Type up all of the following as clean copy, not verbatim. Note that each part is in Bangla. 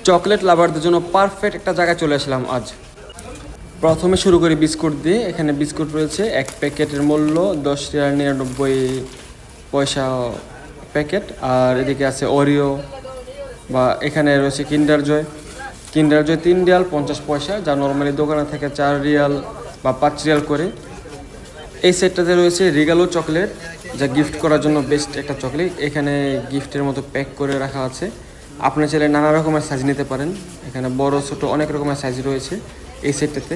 চকলেট লাভারদের জন্য পারফেক্ট একটা জায়গায় চলে আসলাম আজ। প্রথমে শুরু করি বিস্কুট দিয়ে। এখানে বিস্কুট রয়েছে, এক প্যাকেটের মূল্য 10.99 প্যাকেট। আর এদিকে আছে ওরিও, বা এখানে রয়েছে কিন্ডার জয়। কিন্ডার জয় 3 রিয়াল 50 পয়সা, যা নর্মালি দোকানে থেকে 4 রিয়াল বা 5 রিয়াল করে। এই সেটটাতে রয়েছে রিগালো চকলেট, যা গিফট করার জন্য বেস্ট একটা চকলেট। এখানে গিফটের মতো প্যাক করে রাখা আছে। আপনি চাইলে নানা রকমের সাইজ নিতে পারেন। এখানে বড় ছোট অনেক রকমের সাইজ রয়েছে এই সেটটাতে।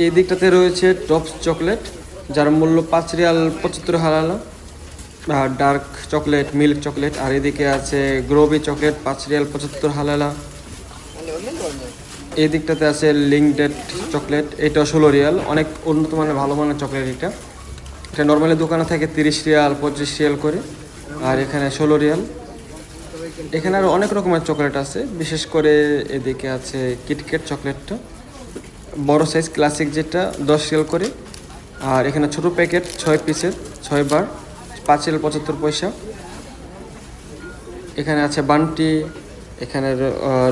এই দিকটাতে রয়েছে টপস চকলেট, যার মূল্য 5 রিয়াল 75 হালালা, আর ডার্ক চকলেট, মিল্ক চকলেট। আর এদিকে আছে গ্রোবি চকলেট 5 রিয়াল 75 হালালা। এই দিকটাতে আছে লিঙ্কডেড চকলেট, এটা 16 রিয়াল, অনেক উন্নত মানের ভালো মানের চকলেট। এটা নর্মালি দোকানে থাকে 30 রিয়াল 25 রিয়াল করে, আর এখানে 16 রিয়াল। এখানে আরও অনেক রকমের চকলেট আছে, বিশেষ করে এদিকে আছে কিটক্যাট চকলেটটা বড় সাইজ ক্লাসিক, যেটা 10 রিয়াল করে। আর এখানে ছোট প্যাকেট 6 পিসের 6 বার 5 রিয়াল 75 পয়সা। এখানে আছে বান্টি, এখানে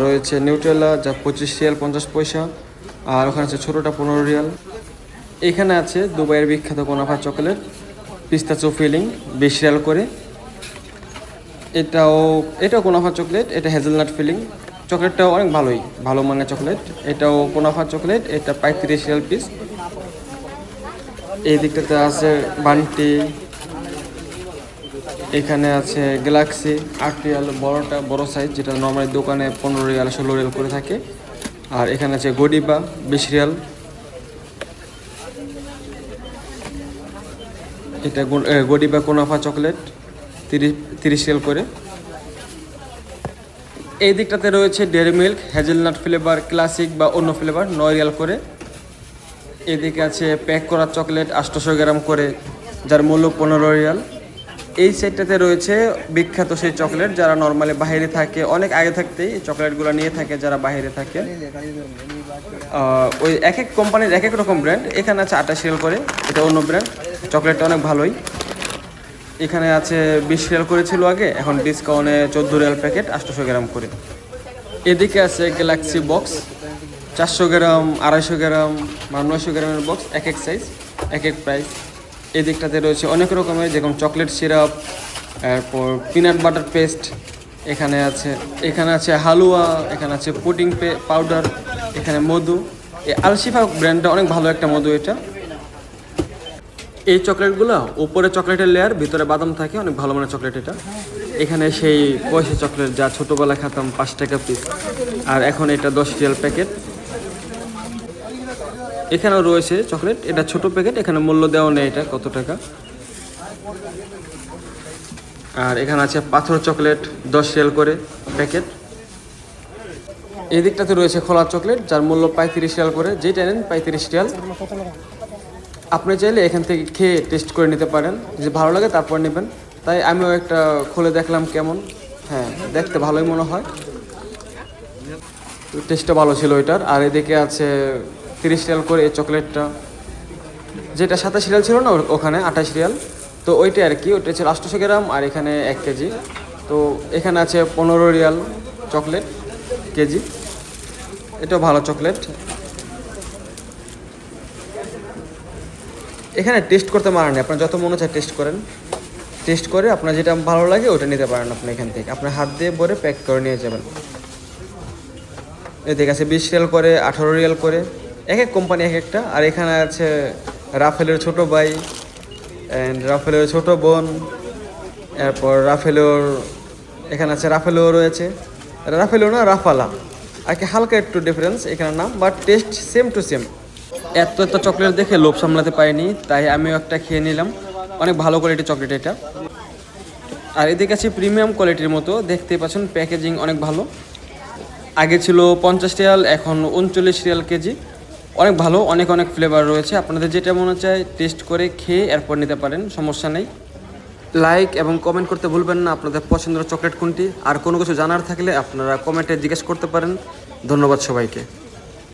রয়েছে নিউটেলা, যা 25 রিয়াল 50 পয়সা। আর ওখানে আছে ছোটোটা 15 রিয়াল। এখানে আছে দুবাইয়ের বিখ্যাত কোনাফা চকলেট পিস্তাচিও ফিলিং 20 রিয়াল করে। এটাও কোনাফা চকলেট, এটা হেজেলনাট ফিলিং। চকলেটটাও অনেক ভালো মানের চকলেট। এটাও কোনাফা চকলেট, এটা 35 রিয়াল পিস। এই দিকটাতে আছে বান্টি, এখানে আছে গ্যালাক্সি 8 রিয়াল বড় সাইজ, যেটা নর্মালি দোকানে 15 রিয়াল 16 রিয়াল করে থাকে। আর এখানে আছে গডিবা 20 রিয়াল, এটা গডিবা কোনাফা চকলেট 30 রিয়াল করে। এই দিকটাতে রয়েছে dairy milk hazelnut flavour classic বা অন্য ফ্লেভার 9 রিয়াল করে। এদিকে আছে প্যাক করা চকলেট 800 গ্রাম করে, যার মূল্য 15 রিয়াল। এই সেটটাতে রয়েছে বিখ্যাত সেই চকলেট, যারা নর্মালি বাইরে থাকে, অনেক আগে থাকতেই চকলেটগুলো নিয়ে থাকে যারা বাইরে থাকে। ওই এক এক কোম্পানির এক এক রকম ব্র্যান্ড। এখানে আছে 28 রিয়াল করে, এটা অন্য ব্র্যান্ড। চকলেটটা অনেক ভালোই। এখানে আছে 20 রিয়াল করেছিল আগে, এখন ডিসকাউন্টে 14 রিয়াল প্যাকেট 800 গ্রাম করে। এদিকে আছে গ্যালাক্সি বক্স 400 গ্রাম 250 গ্রাম বা 900 গ্রামের বক্স, এক এক সাইজ এক এক প্রাইস। এই দিকটাতে রয়েছে অনেক রকমের, যেমন চকলেট সিরাপ, এরপর পিনাট বাটার পেস্ট। এখানে আছে হালুয়া, এখানে আছে পুডিং পাউডার, এখানে মধু। এই আলশিফা ব্র্যান্ডটা অনেক ভালো একটা মধু এটা। এই চকলেটগুলো উপরে চকলেটের লেয়ার, ভিতরে বাদাম থাকে, অনেক ভালো মানের চকলেট এটা। এখানে সেই পয়সা চকলেট, যা ছোটোবেলায় খেতাম 5 টাকা পিস, আর এখন এটা 10 রিয়াল প্যাকেট। এখানেও রয়েছে চকলেট, এটা ছোট প্যাকেট, এখানে মূল্য দেওয়া নেই এটা কত টাকা। আর এখানে আছে পাথর চকলেট 10 রিয়াল করে প্যাকেট। এই দিকটাতে রয়েছে খোলা চকলেট, যার মূল্য 35 রিয়াল করে, যেটা নেন 35 রিয়াল। আপনি চাইলে এখান থেকে খেয়ে টেস্ট করে নিতে পারেন, যে ভালো লাগে তারপর নেবেন। তাই আমিও একটা খুলে দেখলাম কেমন। হ্যাঁ, দেখতে ভালোই মনে হয়, টেস্টটা ভালো ছিল এটার। আর এদিকে আছে 30 রিয়াল করে এই চকলেটটা, যেটা 27 রিয়াল ছিল না ওখানে 28 রিয়াল, তো ওইটা আর কি, ওইটা ছিল 800 গ্রাম, আর এখানে 1 কেজি। তো এখানে আছে 15 রিয়াল চকলেট কেজি, এটাও ভালো চকলেট। এখানে টেস্ট করতে মানা নেই, আপনার যত মনে চায় টেস্ট করেন, টেস্ট করে আপনার যেটা ভালো লাগে ওটা নিতে পারেন আপনি এখান থেকে। আপনার হাত দিয়ে ভরে প্যাক করে নিয়ে যাবেন। এদিকে আছে 20 রিয়াল করে, 18 রিয়াল করে, এক এক কোম্পানি এক একটা। আর এখানে আছে রাফেলের ছোট ভাই অ্যান্ড রাফেলের ছোট বোন, এরপর এখানে আছে রাফেলো রয়েছে, রাফেলো না রাফালা আর কি, হালকা একটু ডিফারেন্স এখানে নাম, but test same to same. এত চকলেট দেখে লোভ সামলাতে পারিনি, তাই আমিও একটা খেয়ে নিলাম। অনেক ভালো কোয়ালিটির চকলেট এটা। আর এদিকে আছে প্রিমিয়াম কোয়ালিটির মতো, দেখতেই পাচ্ছেন প্যাকেজিং অনেক ভালো। আগে ছিল 50 রিয়াল, এখন 39 রিয়াল কেজি। অনেক ভালো, অনেক ফ্লেভার রয়েছে। আপনাদের যেটা মনে চায় টেস্ট করে খেয়ে এরপর নিতে পারেন, সমস্যা নেই। লাইক এবং কমেন্ট করতে ভুলবেন না আপনাদের পছন্দের চকলেট কোনটি। আর কোনো কিছু জানার থাকলে আপনারা কমেন্টে জিজ্ঞেস করতে পারেন। ধন্যবাদ সবাইকে।